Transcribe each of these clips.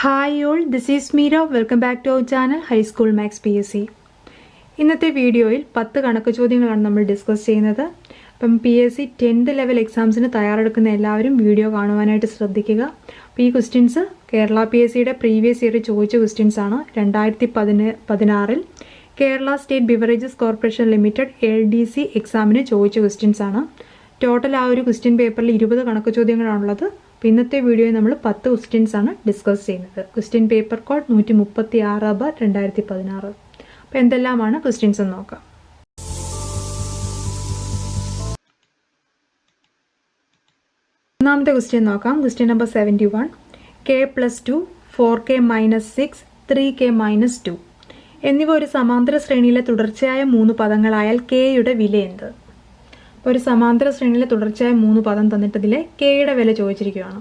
Hi all, this is Meera. Welcome back to our channel HighSchoolMaths PSC. ഇന്നത്തെ വീഡിയോയിൽ 10 കണക്ക് ചോദ്യങ്ങളാണ് നമ്മൾ ഡിസ്കസ് ചെയ്യുന്നത്. അപ്പം PSC 10th ലെവൽ എക്സാംസിന് തയ്യാറെടുക്കുന്ന എല്ലാവരും വീഡിയോ കാണുവാനായിട്ട് ശ്രദ്ധിക്കുക. അപ്പോൾ ഈ ക്വസ്റ്റ്യൻസ് കേരള PSCയുടെ പ്രീവിയസ് ഇയർ ചോദിച്ച ക്വസ്റ്റ്യൻസ് ആണ്. 2016 Kerala state beverages corporation limited LDC എക്സാമിന് ചോദിച്ച ക്വസ്റ്റ്യൻസ് ആണ്. ടോട്ടൽ ആ ഒരു ക്വസ്റ്റ്യൻ പേപ്പറിൽ 20 കണക്ക് ചോദ്യങ്ങളാണുള്ളത്. അപ്പോൾ ഇന്നത്തെ വീഡിയോയിൽ നമ്മൾ 10 ക്വസ്റ്റ്യൻസ് ആണ് ഡിസ്കസ് ചെയ്യുന്നത്. Question paper code 136/2016. അപ്പോൾ എന്തെല്ലാമാണ് ക്വസ്റ്റ്യൻസ് എന്ന് നോക്കാം. ഒന്നാമത്തെ ക്വസ്റ്റ്യൻ നോക്കാം. Question number 71. K+2, 4K - 6, 3K - 2 എന്നിവ ഒരു സമാന്തര ശ്രേണിയിലെ തുടർച്ചയായ 3 പദങ്ങളായാൽ Kയുടെ വില എന്ത്? ഒരു സമാന്തര ശ്രേണിയിലെ തുടർച്ചയായ 3 പദം തന്നിട്ടതിലെ Kയുടെ വില ചോദിച്ചിരിക്കുകയാണ്.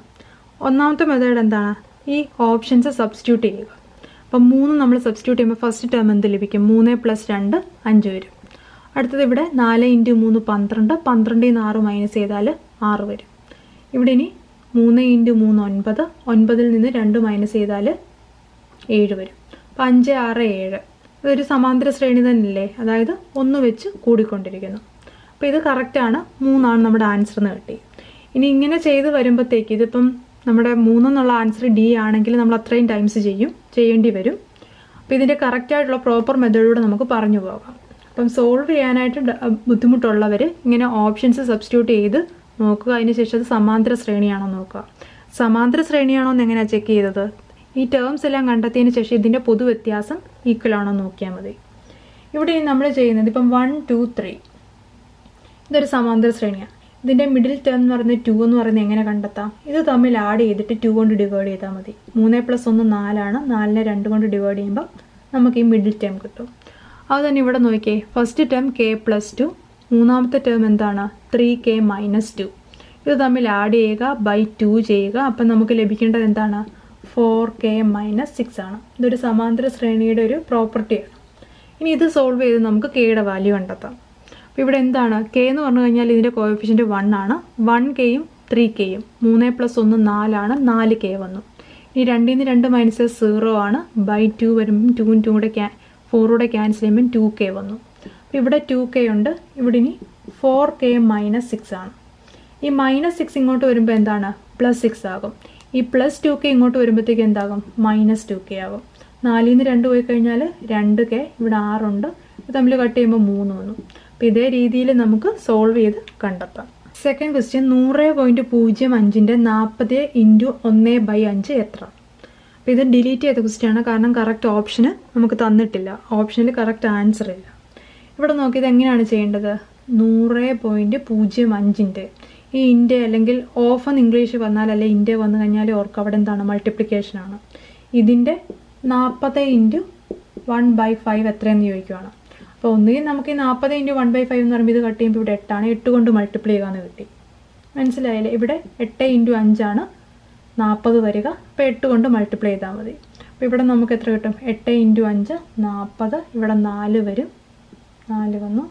ഒന്നാമത്തെ മെത്തേഡ് എന്താണ്? ഈ ഓപ്ഷൻസ് സബ്സ്റ്റിറ്റ്യൂട്ട് ചെയ്യുക. അപ്പം 3 നമ്മൾ സബ്സ്റ്റിറ്റ്യൂട്ട് ചെയ്യുമ്പോൾ ഫസ്റ്റ് ടേം എന്ത് ലഭിക്കും? 3 + 2 5 വരും. അടുത്തത് ഇവിടെ 4 × 3 12, 12 ൽ നിന്ന് 6 മൈനസ് ചെയ്താൽ 6 വരും. ഇവിടെ ഇനി 3 × 3 9, 9 ൽ നിന്ന് 2 മൈനസ് ചെയ്താൽ 7 വരും. അപ്പം 5 6 7. ഇതൊരു സമാന്തര ശ്രേണി തന്നെയല്ലേ, അതായത് 1 വെച്ച് കൂടിക്കൊണ്ടിരിക്കുന്നു. അപ്പോൾ ഇത് കറക്റ്റാണ്, 3 നമ്മുടെ ആൻസർ എന്ന് കിട്ടി. ഇനി ഇങ്ങനെ ചെയ്ത് വരുമ്പോഴത്തേക്ക് ഇതിപ്പം നമ്മുടെ 3 എന്നുള്ള ആൻസർ D ആണെങ്കിൽ നമ്മൾ അത്രയും ടൈംസ് ചെയ്യേണ്ടി വരും. അപ്പോൾ ഇതിൻ്റെ കറക്റ്റായിട്ടുള്ള പ്രോപ്പർ മെത്തേഡിലൂടെ നമുക്ക് പറഞ്ഞു പോകാം. അപ്പം സോൾവ് ചെയ്യാനായിട്ട് ബുദ്ധിമുട്ടുള്ളവർ ഇങ്ങനെ ഓപ്ഷൻസ് സബ്സ്റ്റിറ്റ്യൂട്ട് ചെയ്ത് നോക്കുക. അതിനുശേഷം അത് സമാന്തര ശ്രേണിയാണോ നോക്കുക. സമാന്തര ശ്രേണിയാണോ എന്ന് എങ്ങനെയാണ് ചെക്ക് ചെയ്തത്? ഈ ടേംസ് എല്ലാം കണ്ടെത്തിയതിന് ശേഷം ഇതിൻ്റെ പൊതു വ്യത്യാസം ഈക്വൽ ആണോ നോക്കിയാൽ മതി. ഇവിടെ നമ്മൾ ചെയ്യുന്നത് ഇപ്പം 1 2 3 ഇതൊരു സമാന്തര ശ്രേണിയാണ്. ഇതിൻ്റെ മിഡിൽ ടേം എന്ന് പറയുന്നത് 2 എന്ന് പറയുന്നത് എങ്ങനെ കണ്ടെത്താം? ഇത് തമ്മിൽ ആഡ് ചെയ്തിട്ട് 2 കൊണ്ട് ഡിവൈഡ് ചെയ്താൽ മതി. 3 + 1 4 ആണ്. 4നെ 2 കൊണ്ട് ഡിവൈഡ് ചെയ്യുമ്പോൾ നമുക്ക് ഈ മിഡിൽ ടേം കിട്ടും. അത് തന്നെ ഇവിടെ നോക്കിയേ. ഫസ്റ്റ് ടേം K+2, മൂന്നാമത്തെ ടേം എന്താണ്? 3K - 2. ഇത് തമ്മിൽ ആഡ് ചെയ്യുക, ബൈ 2 ചെയ്യുക. അപ്പം നമുക്ക് ലഭിക്കേണ്ടത് എന്താണ്? 4K - 6 ആണ്. ഇതൊരു സമാന്തര ശ്രേണിയുടെ ഒരു പ്രോപ്പർട്ടിയാണ്. ഇനി ഇത് സോൾവ് ചെയ്ത് നമുക്ക് Kയുടെ വാല്യൂ കണ്ടെത്താം. അപ്പോൾ ഇവിടെ എന്താണ്? K എന്ന് പറഞ്ഞു കഴിഞ്ഞാൽ ഇതിൻ്റെ കോഎഫിഷ്യൻറ്റ് 1 ആണ്. 1Kയും 3Kയും. 3 + 1 4 ആണ്. 4K വന്നു. ഇനി 2 ൽ നിന്ന് 2 മൈനസ് 0 ആണ്. ബൈ 2 വരുമ്പം 2 കൂടെ 4 കൂടെ ക്യാൻസൽ ചെയ്യുമ്പം 2K വന്നു. അപ്പോൾ ഇവിടെ 2K ഉണ്ട്. ഇവിടെ ഇനി 4K - 6 ആണ്. ഈ -6 ഇങ്ങോട്ട് വരുമ്പോൾ എന്താണ്? +6 ആകും. ഈ +2K ഇങ്ങോട്ട് വരുമ്പോഴത്തേക്ക് എന്താകും? -2K ആകും. 4ൽ നിന്ന് 2 പോയി കഴിഞ്ഞാൽ 2K. ഇവിടെ 6 ഉണ്ട്. ഇത് തമ്മിൽ കട്ട് ചെയ്യുമ്പോൾ 3 വന്നു. അപ്പോൾ ഇതേ രീതിയിൽ നമുക്ക് സോൾവ് ചെയ്ത് കണ്ടെത്താം. സെക്കൻഡ് ക്വസ്റ്റ്യൻ 100.05ൻ്റെ 40 × 1/5 എത്ര? അപ്പോൾ ഇത് ഡിലീറ്റ് ചെയ്ത ക്വസ്റ്റ്യൻ ആണ്, കാരണം കറക്റ്റ് ഓപ്ഷന് നമുക്ക് തന്നിട്ടില്ല. ഓപ്ഷനിൽ കറക്റ്റ് ആൻസർ ഇല്ല. ഇവിടെ നോക്കി ഇത് എങ്ങനെയാണ് ചെയ്യേണ്ടത്? 100.05ൻ്റെ ഈ ഇൻ്റെ അല്ലെങ്കിൽ ഓഫ് എന്ന് ഇംഗ്ലീഷ് വന്നാൽ അല്ലെ ഇൻ്റെ വന്നു കഴിഞ്ഞാൽ ഓർക്ക് അവിടെ എന്താണ്? മൾട്ടിപ്ലിക്കേഷൻ ആണ്. ഇതിൻ്റെ 40 × 1/5 എത്രയെന്ന് ചോദിക്കുകയാണ്. അപ്പോൾ ഒന്നുകിൽ നമുക്ക് ഈ 40 × 1/5 എന്ന് പറയുമ്പോൾ ഇത് കട്ട് ചെയ്യുമ്പോൾ ഇവിടെ 8 ആണ്. 8 കൊണ്ട് മൾട്ടിപ്ലൈ ചെയ്യാമെന്ന് കിട്ടി. മനസ്സിലായില്ലേ? ഇവിടെ 8 × 5 ആണ് 40 വരിക. അപ്പോൾ 8 കൊണ്ട് മൾട്ടിപ്ലൈ ചെയ്താൽ മതി. അപ്പോൾ ഇവിടെ നമുക്ക് എത്ര കിട്ടും? 8 × 5 40. ഇവിടെ 4 വരും. 4 വന്നു.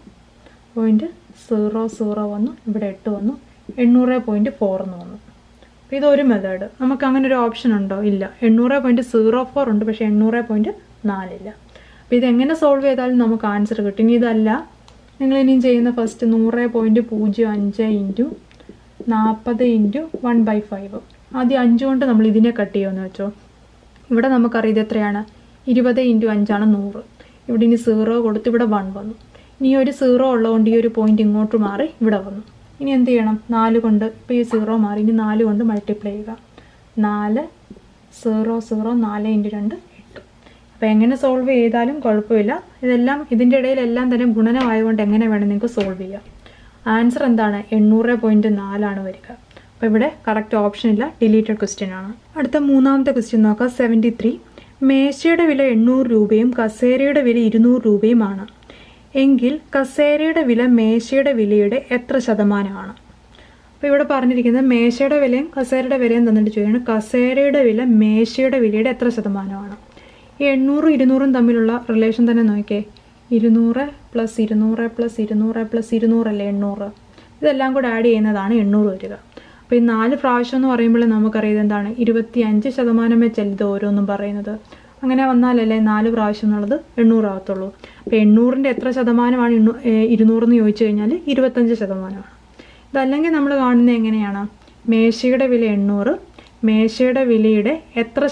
0.00 വന്നു. ഇവിടെ 8 വന്നു. 800.4 എന്ന് വന്നു. അപ്പോൾ ഇതൊരു മെത്തേഡ്. നമുക്ക് അങ്ങനെ ഒരു ഓപ്ഷൻ ഉണ്ടോ? ഇല്ല. 800.04 ഉണ്ട്, പക്ഷേ 800.4 ഇല്ല. അപ്പോൾ ഇതെങ്ങനെ സോൾവ് ചെയ്താലും നമുക്ക് ആൻസർ കിട്ടും. ഇനി ഇതല്ല, നിങ്ങൾ ഇനിയും ചെയ്യുന്ന ഫസ്റ്റ് 100.05 × 40 × 1/5. ആദ്യം 5 കൊണ്ട് നമ്മൾ ഇതിനെ കട്ട് ചെയ്യുമെന്ന് വെച്ചോ. ഇവിടെ നമുക്കറിയാം ഇത് എത്രയാണ്? 20 × 5 ആണ് 100. ഇവിടെ ഇനി 0 കൊടുത്ത് ഇവിടെ 1 വന്നു. ഇനി ഒരു 0 ഉള്ളതുകൊണ്ട് ഈ ഒരു പോയിന്റ് ഇങ്ങോട്ട് മാറി ഇവിടെ വന്നു. ഇനി എന്ത് ചെയ്യണം? 4 കൊണ്ട്, ഇപ്പോൾ ഈ 0 മാറി, ഇനി 4 കൊണ്ട് മൾട്ടിപ്ലൈ ചെയ്യുക. 4 0 0 4 × 2 8. അപ്പോൾ എങ്ങനെ സോൾവ് ചെയ്താലും കുഴപ്പമില്ല. ഇതെല്ലാം ഇതിൻ്റെ ഇടയിലെല്ലാം തന്നെ ഗുണനമായതുകൊണ്ട് എങ്ങനെ വേണം നിങ്ങൾക്ക് സോൾവ് ചെയ്യാം. ആൻസർ എന്താണ്? 800.4 ആണ് വരിക. അപ്പോൾ ഇവിടെ കറക്റ്റ് ഓപ്ഷൻ ഇല്ല, ഡിലീറ്റഡ് ക്വസ്റ്റ്യൻ ആണ്. അടുത്ത മൂന്നാമത്തെ ക്വസ്റ്റ്യൻ നോക്കാം. 73. മേശയുടെ വില 800 രൂപയും കസേരയുടെ വില 200 രൂപയുമാണ് എങ്കിൽ കസേരയുടെ വില മേശയുടെ വിലയുടെ എത്ര ശതമാനമാണ്? അപ്പോൾ ഇവിടെ പറഞ്ഞിരിക്കുന്നത് മേശയുടെ വിലയും കസേരയുടെ വിലയും തന്നിട്ട് ചോദിക്കുകയാണ് കസേരയുടെ വില മേശയുടെ വിലയുടെ എത്ര ശതമാനമാണ്. ഈ 800 200 തമ്മിലുള്ള റിലേഷൻ തന്നെ നോക്കിയേ. 200 + 200 + 200 + 200 അല്ലേ 800. ഇതെല്ലാം കൂടെ ആഡ് ചെയ്യുന്നതാണ് 800 വരിക. അപ്പോൾ ഈ 4 പ്രാവശ്യം എന്ന് പറയുമ്പോൾ നമുക്കറിയാം എന്താണ് 25% വെച്ചല്ല ഇത് ഓരോന്നും പറയുന്നത്. അങ്ങനെ വന്നാലല്ലേ 4 പ്രാവശ്യം എന്നുള്ളത് 800 ആവത്തുള്ളൂ. അപ്പോൾ 800ൻ്റെ എത്ര ശതമാനമാണ് 200 എന്ന് ചോദിച്ചു കഴിഞ്ഞാൽ 25%. ഇതല്ലെങ്കിൽ നമ്മൾ കാണുന്നത് എങ്ങനെയാണ്? മേശയുടെ വില 800, മേശയുടെ വിലയുടെ എത്ര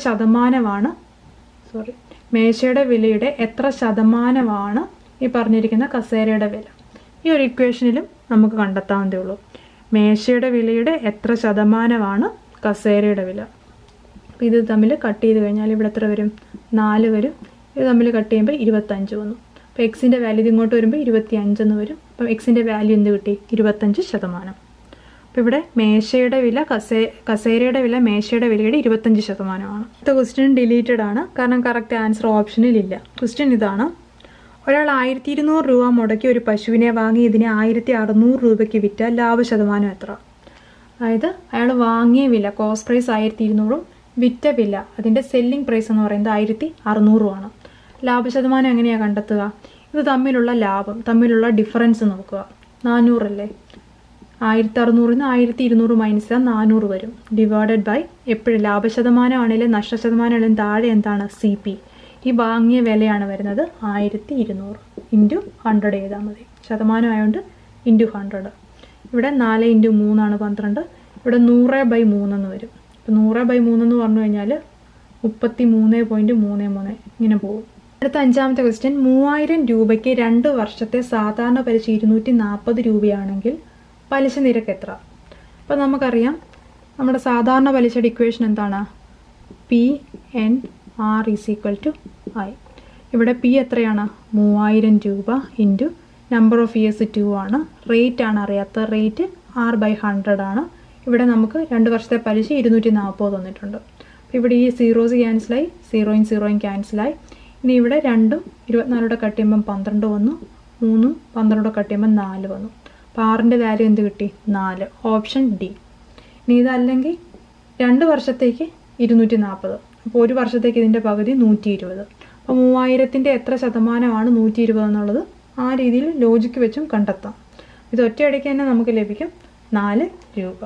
ശതമാനമാണ് ഈ പറഞ്ഞിരിക്കുന്ന കസേരയുടെ വില. ഈ ഒരു ഇക്വേഷനിലും നമുക്ക് കണ്ടെത്താവുന്നതേ ഉള്ളൂ. മേശയുടെ വിലയുടെ എത്ര ശതമാനമാണ് കസേരയുടെ വില. അപ്പോൾ ഇത് തമ്മിൽ കട്ട് ചെയ്ത് കഴിഞ്ഞാൽ ഇവിടെ എത്ര വരും? 4 വരും. ഇത് തമ്മിൽ കട്ട് ചെയ്യുമ്പോൾ 25 വന്നു. അപ്പോൾ എക്സിൻ്റെ വാല്യൂ ഇത് ഇങ്ങോട്ട് വരുമ്പോൾ 25 എന്ന് വരും. അപ്പം എക്സിൻ്റെ വാല്യൂ എന്ത് കിട്ടി? 25%. അപ്പോൾ ഇവിടെ മേശയുടെ വില കസേരയുടെ വില മേശയുടെ വിലയുടെ 25%. അടുത്ത ക്വസ്റ്റ്യൻ ഡിലീറ്റഡ് ആണ്, കാരണം കറക്റ്റ് ആൻസർ ഓപ്ഷനിലില്ല. ക്വസ്റ്റ്യൻ ഇതാണ്: ഒരാൾ 1200 രൂപ മുടക്കി ഒരു പശുവിനെ വാങ്ങി ഇതിനെ 1600 രൂപയ്ക്ക് വിറ്റാൽ ലാഭശതമാനം എത്ര? അതായത് അയാൾ വാങ്ങിയ വില കോസ്റ്റ് പ്രൈസ് 1200, വിറ്റ വില അതിൻ്റെ സെല്ലിംഗ് പ്രൈസ് എന്ന് പറയുന്നത് 1600 ലാഭശതമാനം എങ്ങനെയാണ് കണ്ടെത്തുക? ഇത് തമ്മിലുള്ള ഡിഫറൻസ് നോക്കുക. 400 അല്ലേ? 1600 1200 മൈനസ് 400 വരും. ഡിവൈഡഡ് ബൈ എപ്പോഴും ലാഭശതമാനം ആണെങ്കിലും നഷ്ടശതമാനം ആണെങ്കിലും താഴെ എന്താണ്? CP. ഈ വാങ്ങിയ വിലയാണ് വരുന്നത് 1200 ഇൻറ്റു 100 ചെയ്താൽ മതി. ശതമാനം ആയതുകൊണ്ട് ഇൻറ്റു 100. ഇവിടെ 4 × 3 12. ഇവിടെ 100/3 എന്ന് വരും. അപ്പോൾ 100/3 എന്ന് പറഞ്ഞു കഴിഞ്ഞാൽ 33.33 ഇങ്ങനെ പോകും. അടുത്ത 5ാമത്തെ ക്വസ്റ്റ്യൻ: 3000 രൂപയ്ക്ക് 2 വർഷത്തെ സാധാരണ പലിശ 240 രൂപയാണെങ്കിൽ പലിശ നിരക്ക് എത്ര? അപ്പോൾ നമുക്കറിയാം നമ്മുടെ സാധാരണ പലിശയുടെ ഇക്വേഷൻ എന്താണ്? PNR = I. ഇവിടെ P എത്രയാണ്? 3000 രൂപ ഇൻറ്റു നമ്പർ ഓഫ് ഇയേഴ്സ് 2 ആണ്. റേറ്റ് ആണ് അറിയാത്ത റേറ്റ് R/100 ആണ്. ഇവിടെ നമുക്ക് 2 വർഷത്തെ പലിശ 240 തന്നിട്ടുണ്ട്. അപ്പോൾ ഇവിടെ ഈ സീറോസ് ക്യാൻസലായി, 0 യും 0 യും ക്യാൻസലായി. ഇനി ഇവിടെ 2ഉം 24 കട്ട് ചെയ്യുമ്പം 12 വന്നു, 3ഉം 12 കട്ട് ചെയ്യുമ്പം 4 വന്നു. അപ്പോൾ Rൻ്റെ വാല്യൂ എന്ത് കിട്ടി? 4. Option D. ഇനി ഇതല്ലെങ്കിൽ 2 വർഷത്തേക്ക് 240, അപ്പോൾ 1 വർഷത്തേക്ക് ഇതിൻ്റെ പകുതി 120. അപ്പോൾ 3000ൻ്റെ എത്ര ശതമാനമാണ് 120 എന്നുള്ളത് ആ രീതിയിൽ ലോജിക്ക് വെച്ചും കണ്ടെത്താം. ഇത് ഒറ്റയടിക്ക് തന്നെ നമുക്ക് ലഭിക്കും 4 രൂപ.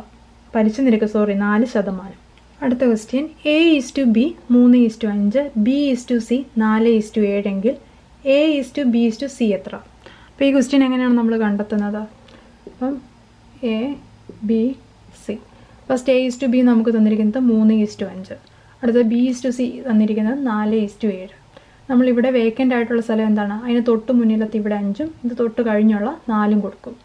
പലിശ നിരക്ക് 4%. അടുത്ത ക്വസ്റ്റ്യൻ: A/B 3:5, B/C 4:7 എങ്കിൽ A/B/C എത്ര? അപ്പോൾ ഈ ക്വസ്റ്റ്യൻ എങ്ങനെയാണ് നമ്മൾ കണ്ടെത്തുന്നത്? അപ്പം A/B/C ഫസ്റ്റ് A/B നമുക്ക് തന്നിരിക്കുന്നത് 3:5. അടുത്ത B/C തന്നിരിക്കുന്നത് 4:7. നമ്മളിവിടെ വേക്കൻ്റ് ആയിട്ടുള്ള സ്ഥലം എന്താണ്? അതിന് തൊട്ട് മുന്നിലത്തെ ഇവിടെ 5ഉം ഇത് തൊട്ട് കഴിഞ്ഞുള്ള 4ഉം കൊടുക്കും.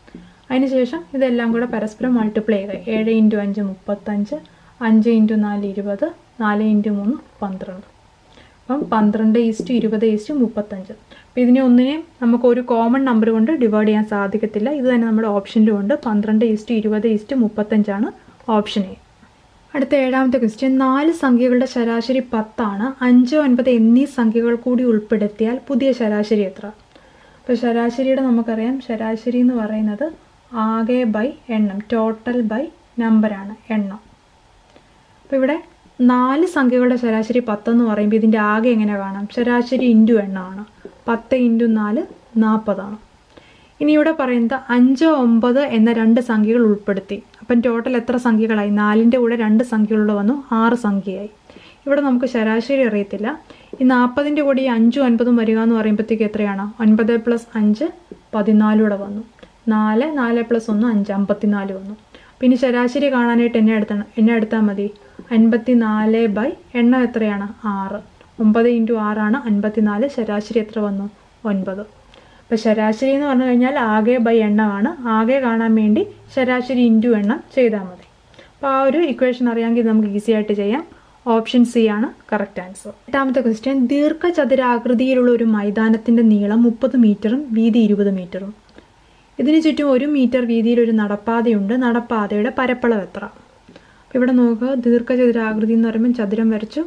അതിനുശേഷം ഇതെല്ലാം കൂടെ പരസ്പരം മൾട്ടിപ്ലൈ ചെയ്യുക. 7 × 5 35, 5 × 4 20, 4 × 3 12. അപ്പം 12:20:35. അപ്പോൾ ഇതിനെ ഒന്നിനെയും നമുക്ക് ഒരു കോമൺ നമ്പർ കൊണ്ട് ഡിവൈഡ് ചെയ്യാൻ സാധിക്കത്തില്ല. ഇത് തന്നെ നമ്മുടെ ഓപ്ഷനിലും ഉണ്ട്. 12:20:35 ഓപ്ഷൻ എ. അടുത്ത 7ാമത്തെ ക്വസ്റ്റ്യൻ: 4 സംഖ്യകളുടെ ശരാശരി 10 ആണ്. 5, 9 എന്നീ സംഖ്യകൾ കൂടി ഉൾപ്പെടുത്തിയാൽ പുതിയ ശരാശരി എത്ര? അപ്പോൾ ശരാശരിയുടെ നമുക്കറിയാം, ശരാശരി എന്ന് പറയുന്നത് ആകെ ബൈ എണ്ണം, ടോട്ടൽ ബൈ നമ്പറാണ്, എണ്ണം. അപ്പോൾ ഇവിടെ 4 സംഖ്യകളുടെ ശരാശരി 10 എന്ന് പറയുമ്പോൾ ഇതിൻ്റെ ആകെ എങ്ങനെ കാണാം? ശരാശരി ഇൻറ്റു എണ്ണമാണ്. 10 × 4 40. ഇനി ഇവിടെ പറയുന്നത് 5, 9 എന്ന 2 സംഖ്യകൾ ഉൾപ്പെടുത്തി. അപ്പം ടോട്ടൽ എത്ര സംഖ്യകളായി? 4ൻ്റെ കൂടെ 2 സംഖ്യകളുടെ വന്നു, 6 സംഖ്യയായി. ഇവിടെ നമുക്ക് ശരാശരി അറിയത്തില്ല. ഈ 40ൻ്റെ കൂടെ ഈ 5ഉം 9ഉം വരിക എന്ന് പറയുമ്പോഴത്തേക്ക് എത്രയാണ്? 9 + 5 14 വന്നു. 4 4 + 1 5 54 വന്നു. പിന്നെ ശരാശരി കാണാനായിട്ട് എന്നെ എടുത്താൽ മതി. 54 എണ്ണം എത്രയാണ്? 6. 9 × 6 54. ശരാശരി എത്ര വന്നു? 9. അപ്പോൾ ശരാശരി എന്ന് പറഞ്ഞു കഴിഞ്ഞാൽ ആകെ ബൈ എണ്ണമാണ്. ആകെ കാണാൻ വേണ്ടി ശരാശരി ഇൻറ്റു എണ്ണം ചെയ്താൽ മതി. അപ്പോൾ ആ ഒരു ഇക്വേഷൻ അറിയാമെങ്കിൽ നമുക്ക് ഈസി ആയിട്ട് ചെയ്യാം. ഓപ്ഷൻ സി ആണ് കറക്റ്റ് ആൻസർ. 8ാമത്തെ ക്വസ്റ്റ്യൻ: ദീർഘചതുരാകൃതിയിലുള്ള ഒരു മൈതാനത്തിൻ്റെ നീളം 30 മീറ്ററും വീതി 20 മീറ്ററും. ഇതിന് ചുറ്റും 1 മീറ്റർ വീതിയിൽ ഒരു നടപ്പാതയുണ്ട്. നടപ്പാതയുടെ പരപ്പളവ് എത്ര? അപ്പോൾ ഇവിടെ നോക്കുക, ദീർഘചതുരാകൃതി എന്ന് പറയുമ്പോൾ ചതുരം വരച്ചു.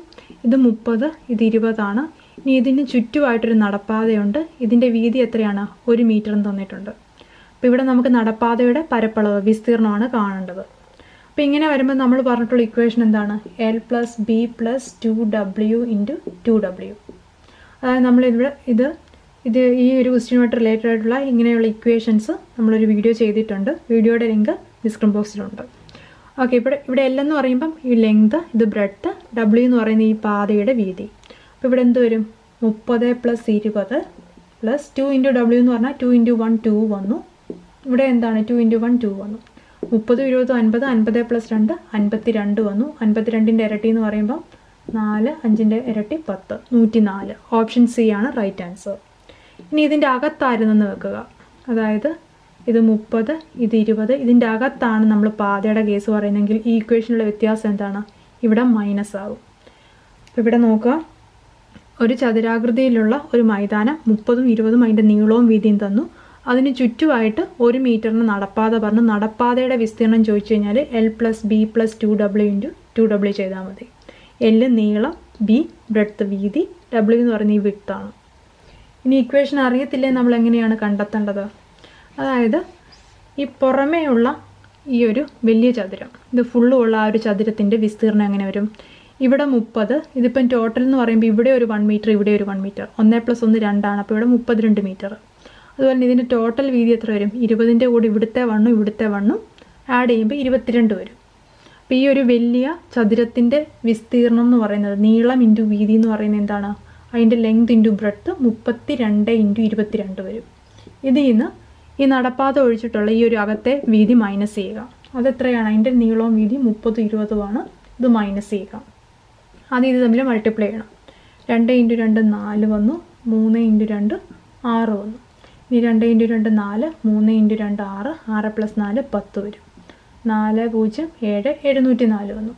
ഇത് 30, ഇത് 20 ആണ്. ഇനി ഇതിന് ചുറ്റുമായിട്ടൊരു നടപ്പാതയുണ്ട്. ഇതിൻ്റെ വീതി എത്രയാണ്? 1 മീറ്റർ എന്ന് തന്നിട്ടുണ്ട്. അപ്പോൾ ഇവിടെ നമുക്ക് നടപ്പാതയുടെ പരപ്പളവ്, വിസ്തീർണമാണ് കാണേണ്ടത്. അപ്പോൾ ഇങ്ങനെ വരുമ്പോൾ നമ്മൾ പറഞ്ഞിട്ടുള്ള ഇക്വേഷൻ എന്താണ്? L + B + 2W × 2W. അതായത് നമ്മൾ ഇത് ഈ ഒരു ക്വസ്റ്റ്യനുമായിട്ട് റിലേറ്റഡ് ആയിട്ടുള്ള ഇങ്ങനെയുള്ള ഇക്വേഷൻസ് നമ്മളൊരു വീഡിയോ ചെയ്തിട്ടുണ്ട്. വീഡിയോയുടെ ലിങ്ക് ഡിസ്ക്രിപ്ഷൻ ബോക്സിലുണ്ട്. ഓക്കെ, ഇവിടെ L എന്ന് പറയുമ്പം ഈ ലെങ്ത്, ഇത് ബ്രെഡ്ത്ത്, W എന്ന് പറയുന്ന ഈ പാതയുടെ വീതി. അപ്പോൾ ഇവിടെ എന്ത് വരും? 30 + 20 പ്ലസ് 2 × W എന്ന് പറഞ്ഞാൽ 2 × 1 2 വന്നു. ഇവിടെ എന്താണ്? 2 × 1 2 വന്നു. 30 20 50, 50 + 2 52 വന്നു. 52ൻ്റെ ഇരട്ടി എന്ന് പറയുമ്പം 4, 5ൻ്റെ ഇരട്ടി 10, 104. ഓപ്ഷൻ സി ആണ് റൈറ്റ് ആൻസർ. ഇനി ഇതിൻ്റെ അകത്തായിരുന്നെന്ന് വെക്കുക. അതായത് ഇത് 30, ഇത് 20, ഇതിൻ്റെ അകത്താണ് നമ്മൾ പാതയുടെ കേസ് പറയുന്നതെങ്കിൽ ഈ ഇക്വേഷനിലുള്ള വ്യത്യാസം എന്താണ്? ഇവിടെ മൈനസ് ആകും. അപ്പോൾ ഇവിടെ നോക്കുക, ഒരു ചതുരാകൃതിയിലുള്ള ഒരു മൈതാനം 30ഉം 20ഉം അതിൻ്റെ നീളവും വീതിയും തന്നു. അതിന് ചുറ്റുമായിട്ട് 1 മീറ്ററിന് നടപ്പാത പറഞ്ഞു. നടപ്പാതയുടെ വിസ്തീർണം ചോദിച്ചു കഴിഞ്ഞാൽ L + B + 2W × 2W ചെയ്താൽ മതി. L നീളം, B ബ്രെഡ്ത്ത് വീതി, W എന്ന് പറയുന്ന ഈ വിഡ്ത്താണ്. ഇനി ഇക്വേഷൻ അറിയത്തില്ലേ നമ്മൾ എങ്ങനെയാണ് കണ്ടെത്തേണ്ടത്? അതായത് ഈ പുറമേയുള്ള ഈ ഒരു വലിയ ചതുരം, ഇത് ഫുള്ളും ഉള്ള ആ ഒരു ചതുരത്തിൻ്റെ വിസ്തീർണം എങ്ങനെ വരും? ഇവിടെ 30, ഇതിപ്പം ടോട്ടൽ എന്ന് പറയുമ്പോൾ ഇവിടെ ഒരു 1 മീറ്റർ, ഇവിടെ ഒരു 1 മീറ്റർ, 1 + 1 2 ആണ്. അപ്പോൾ ഇവിടെ 32 മീറ്റർ. അതുപോലെ ഇതിൻ്റെ ടോട്ടൽ വീതി എത്ര വരും? 20ൻ്റെ കൂടെ ഇവിടുത്തെ 1 ആഡ് ചെയ്യുമ്പോൾ 22 വരും. അപ്പോൾ ഈ ഒരു വലിയ ചതുരത്തിൻ്റെ വിസ്തീർണം എന്ന് പറയുന്നത് നീളം × വീതി എന്ന് പറയുന്നത് എന്താണ്? അതിൻ്റെ ലെങ്ത് × ബ്രെഡ്ത്ത് 32 × 22 വരും. ഇതിൽ നിന്ന് ഈ നടപ്പാത ഒഴിച്ചിട്ടുള്ള ഈ ഒരു അകത്തെ വീതി മൈനസ് ചെയ്യുക. അതെത്രയാണ്? അതിൻ്റെ നീളവും വീതി 30 20 ആണ്. ഇത് മൈനസ് ചെയ്യുക. ആദ്യം ഇത് തമ്മിൽ മൾട്ടിപ്ലൈ ചെയ്യണം. 2 × 2 4 വന്നു. 3 × 2 6 വന്നു. ഇനി 2 × 2 4, 3 × 2 6, 6 + 4 10 വരും. 4 0 7 704 വന്നു.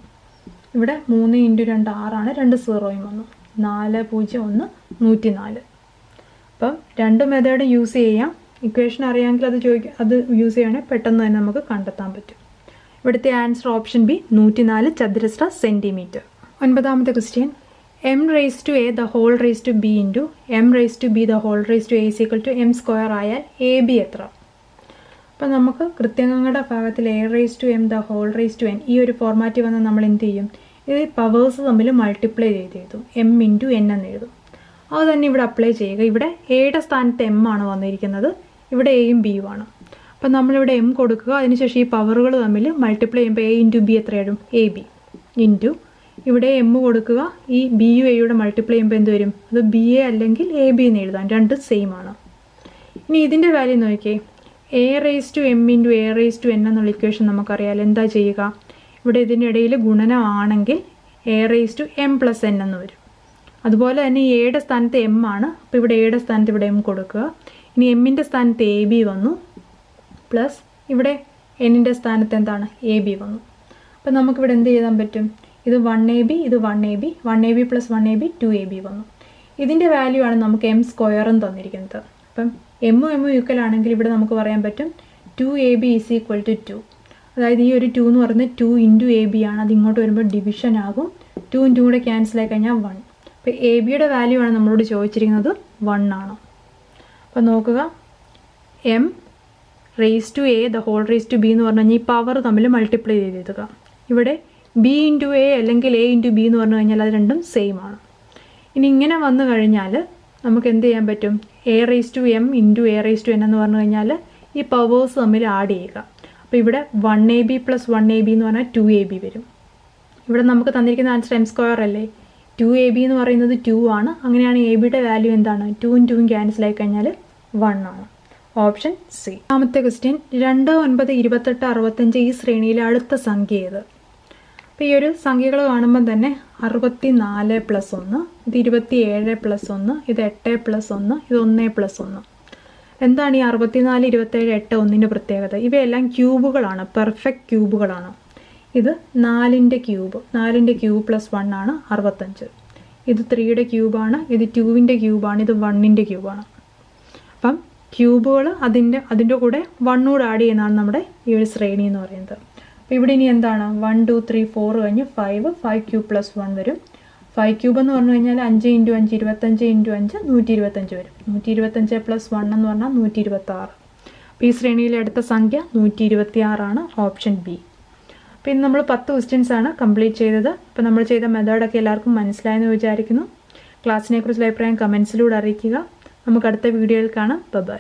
ഇവിടെ 3 × 2 6 ആണ്. 2 സീറോയും വന്നു. 4 0 1 104. അപ്പം 2 മെത്തേഡ് യൂസ് ചെയ്യാം. ഇക്വേഷൻ അറിയാമെങ്കിൽ അത് യൂസ് ചെയ്യുകയാണെങ്കിൽ പെട്ടെന്ന് തന്നെ നമുക്ക് കണ്ടെത്താൻ പറ്റും. ഇവിടുത്തെ ആൻസർ ഓപ്ഷൻ ബി 104 ചതുരശ്ര centimetre. 9ാമത്തെ question, m⁻⁴ b × m⁻⁴ m² ആയാൽ AB എത്ര? അപ്പം നമുക്ക് കൃത്യങ്ങളുടെ ഭാഗത്തിൽ a⁻m⁴n ഈ ഒരു ഫോർമാറ്റിൽ വന്നാൽ നമ്മൾ എന്ത് ചെയ്യും? ഇത് പവേഴ്സ് തമ്മിൽ മൾട്ടിപ്ലൈ ചെയ്തെഴുതും. m × n എന്ന് എഴുതും. അത് തന്നെ ഇവിടെ അപ്ലൈ ചെയ്യുക. ഇവിടെ എയുടെ സ്ഥാനത്ത് m ആണ് വന്നിരിക്കുന്നത്, ഇവിടെ എയും ബിയും ആണ്. അപ്പം നമ്മളിവിടെ m കൊടുക്കുക, അതിനുശേഷം ഈ പവറുകൾ തമ്മിൽ മൾട്ടിപ്ലൈ ചെയ്യുമ്പോൾ a × b എത്രയായിട്ടും? AB ഇൻറ്റു ഇവിടെ m കൊടുക്കുക, ഈ ബി യു എയുടെ മൾട്ടിപ്ലൈ ചെയ്യുമ്പോൾ എന്ത് വരും? അത് BA അല്ലെങ്കിൽ AB എന്ന് എഴുതാം, രണ്ടും സെയിം ആണ്. ഇനി ഇതിൻ്റെ വാല്യൂ നോക്കിയേ, a⁻m × a⁻n എന്നുള്ള ഇക്വേഷൻ നമുക്കറിയാം. എന്താ ചെയ്യുക? ഇവിടെ ഇതിനിടയിൽ ഗുണനമാണെങ്കിൽ a⁻m + n എന്ന് വരും. അതുപോലെ തന്നെ ഈ എയുടെ സ്ഥാനത്ത് m ആണ്. അപ്പോൾ ഇവിടെ എയുടെ സ്ഥാനത്ത് ഇവിടെ m കൊടുക്കുക. ഇനി എമ്മിൻ്റെ സ്ഥാനത്ത് AB വന്നു, പ്ലസ് ഇവിടെ എന്നിൻ്റെ സ്ഥാനത്ത് എന്താണ്? AB വന്നു. അപ്പം നമുക്കിവിടെ എന്ത് ചെയ്യാൻ പറ്റും? ഇത് 1AB, ഇത് 1AB, 1AB + 1AB 2AB വന്നു. ഇതിൻ്റെ വാല്യൂ ആണ് നമുക്ക് m² തന്നിരിക്കുന്നത്. അപ്പം m ഈക്വൽ ആണെങ്കിൽ ഇവിടെ നമുക്ക് പറയാൻ പറ്റും 2AB = 2. അതായത് ഈ ഒരു 2 എന്ന് പറയുന്നത് 2 × AB ആണ്. അത് ഇങ്ങോട്ട് വരുമ്പോൾ ഡിവിഷൻ ആകും. 2 × 2 കൂടെ ക്യാൻസൽ ആയി കഴിഞ്ഞാൽ 1. അപ്പോൾ ABയുടെ വാല്യൂ ആണ് നമ്മളോട് ചോദിച്ചിരിക്കുന്നത്, 1 ആണ്. അപ്പോൾ നോക്കുക, m⁻⁴ b എന്ന് പറഞ്ഞു കഴിഞ്ഞാൽ ഈ പവർ തമ്മിൽ മൾട്ടിപ്ലൈ ചെയ്തെഴുതുക. ഇവിടെ b × a അല്ലെങ്കിൽ a × b എന്ന് പറഞ്ഞു കഴിഞ്ഞാൽ അത് രണ്ടും സെയിം ആണ്. ഇനി ഇങ്ങനെ വന്നു കഴിഞ്ഞാൽ നമുക്ക് എന്ത് ചെയ്യാൻ പറ്റും? a⁻m × a⁻n എന്ന് പറഞ്ഞു കഴിഞ്ഞാൽ ഈ പവേഴ്സ് തമ്മിൽ ആഡ് ചെയ്യുക. അപ്പോൾ ഇവിടെ 1AB + 1AB എന്ന് പറഞ്ഞാൽ 2AB വരും. ഇവിടെ നമുക്ക് തന്നിരിക്കുന്ന ആൻസർ m² അല്ലേ? 2AB എന്ന് പറയുന്നത് 2 ആണ്. അങ്ങനെയാണ് ABയുടെ വാല്യൂ എന്താണ്? 2 × 2 ക്യാൻസൽ ആയി കഴിഞ്ഞാൽ 1 ആണ്. Option C. 8ാമത്തെ ക്വസ്റ്റ്യൻ, 2 9 28 65 ഈ ശ്രേണിയിലെ അടുത്ത സംഖ്യ ഏത്? അപ്പോൾ ഈ ഒരു സംഖ്യകൾ കാണുമ്പോൾ തന്നെ 64 + 1, ഇത് 27 + 1, ഇത് 8 + 1, ഇത് 1 + 1. എന്താണ് ഈ 64 27 8 1ൻ്റെ പ്രത്യേകത? ഇവയെല്ലാം ക്യൂബുകളാണ്, പെർഫെക്റ്റ് ക്യൂബുകളാണ്. ഇത് 4ൻ്റെ ക്യൂബ്, 4ൻ്റെ ക്യൂബ് + 1 ആണ് 65. ഇത് 3യുടെ ക്യൂബാണ്, ഇത് 2ൻ്റെ ക്യൂബാണ്, ഇത് 1ൻ്റെ ക്യൂബാണ്. അപ്പം ക്യൂബുകൾ അതിൻ്റെ കൂടെ 1 കൂടെ ആഡ് ചെയ്യുന്നതാണ് നമ്മുടെ ഈ ഒരു ശ്രേണി എന്ന് പറയുന്നത്. അപ്പോൾ ഇവിടെ ഇനി എന്താണ്? 1 2 3 4 കഴിഞ്ഞ് 5 ക്യൂബ് + 1 വരും. 5 ക്യൂബ് എന്ന് പറഞ്ഞു കഴിഞ്ഞാൽ 5 × 5 25 × 5 125 വരും. 125 + 1 എന്ന് പറഞ്ഞാൽ 126. അപ്പോൾ ഈ ശ്രേണിയിലെ അടുത്ത സംഖ്യ 126 ആണ്. Option B. അപ്പോൾ ഇന്ന് നമ്മൾ 10 ക്വസ്റ്റ്യൻസ് ആണ് കംപ്ലീറ്റ് ചെയ്തത്. അപ്പോൾ നമ്മൾ ചെയ്ത മെത്തേഡൊക്കെ എല്ലാവർക്കും മനസ്സിലായെന്ന് വിചാരിക്കുന്നു. ക്ലാസ്സിനെ കുറിച്ചുള്ള അഭിപ്രായം കമൻസിലൂടെ അറിയിക്കുക. നമുക്ക് അടുത്ത വീഡിയോയിൽ കാണാം. ബൈ.